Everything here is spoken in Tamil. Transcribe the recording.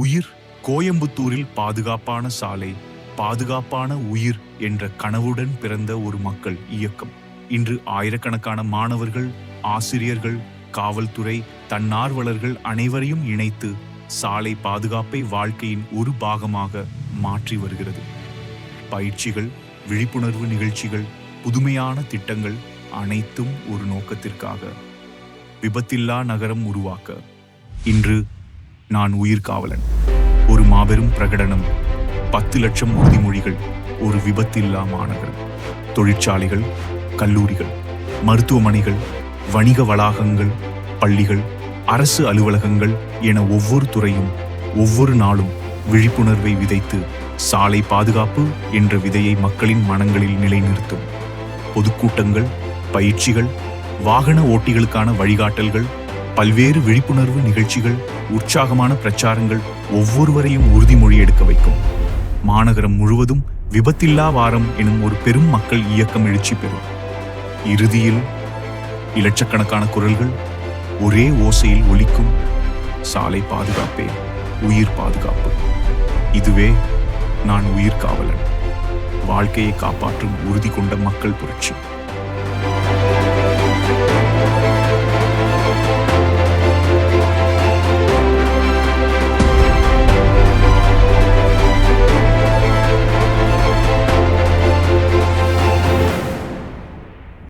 உயிர். கோயம்புத்தூரில் பாதுகாப்பான சாலை, பாதுகாப்பான உயிர் என்ற கனவுடன் பிறந்த ஒரு மக்கள் இயக்கம். இன்று ஆயிரக்கணக்கான மாணவர்கள், ஆசிரியர்கள், காவல்துறை, தன்னார்வலர்கள் அனைவரையும் இணைத்து சாலை பாதுகாப்பை வாழ்க்கையின் ஒரு பாகமாக மாற்றி வருகிறது. பயிற்சிகள், விழிப்புணர்வு நிகழ்ச்சிகள், புதுமையான திட்டங்கள் அனைத்தும் ஒரு நோக்கத்திற்காக. விபத்தில்லா நகரம் உருவாக்க. இன்று நான் உயிர் காவலன். ஒரு மாபெரும் பிரகடனம். 10 லட்சம் உறுதிமொழிகள். ஒரு விபத்தில்லா மாநகரம். தொழிற்சாலைகள், கல்லூரிகள், மருத்துவமனைகள், வணிக வளாகங்கள், பள்ளிகள், அரசு அலுவலகங்கள் என ஒவ்வொரு துறையும் ஒவ்வொரு நாளும் விழிப்புணர்வை விதைத்து சாலை பாதுகாப்பு என்ற விதையை மக்களின் மனங்களில் நிலைநிறுத்தும். பொதுக்கூட்டங்கள், பயிற்சிகள், வாகன ஓட்டிகளுக்கான வழிகாட்டல்கள், பல்வேறு விழிப்புணர்வு நிகழ்ச்சிகள், உற்சாகமான பிரச்சாரங்கள் ஒவ்வொருவரையும் உறுதிமொழி எடுக்க வைக்கும். மாநகரம் முழுவதும் விபத்தில்லா வாரம் எனும் ஒரு பெரும் மக்கள் இயக்கம் எழுச்சி பெறும். இறுதியில் இலட்சக்கணக்கான குரல்கள் ஒரே ஓசையில் ஒலிக்கும். சாலை பாதுகாப்பே உயிர் பாதுகாப்பு. இதுவே நான் உயிர் காவலன். வாழ்க்கையை காப்பாற்றும் உறுதி கொண்ட மக்கள் புரட்சி.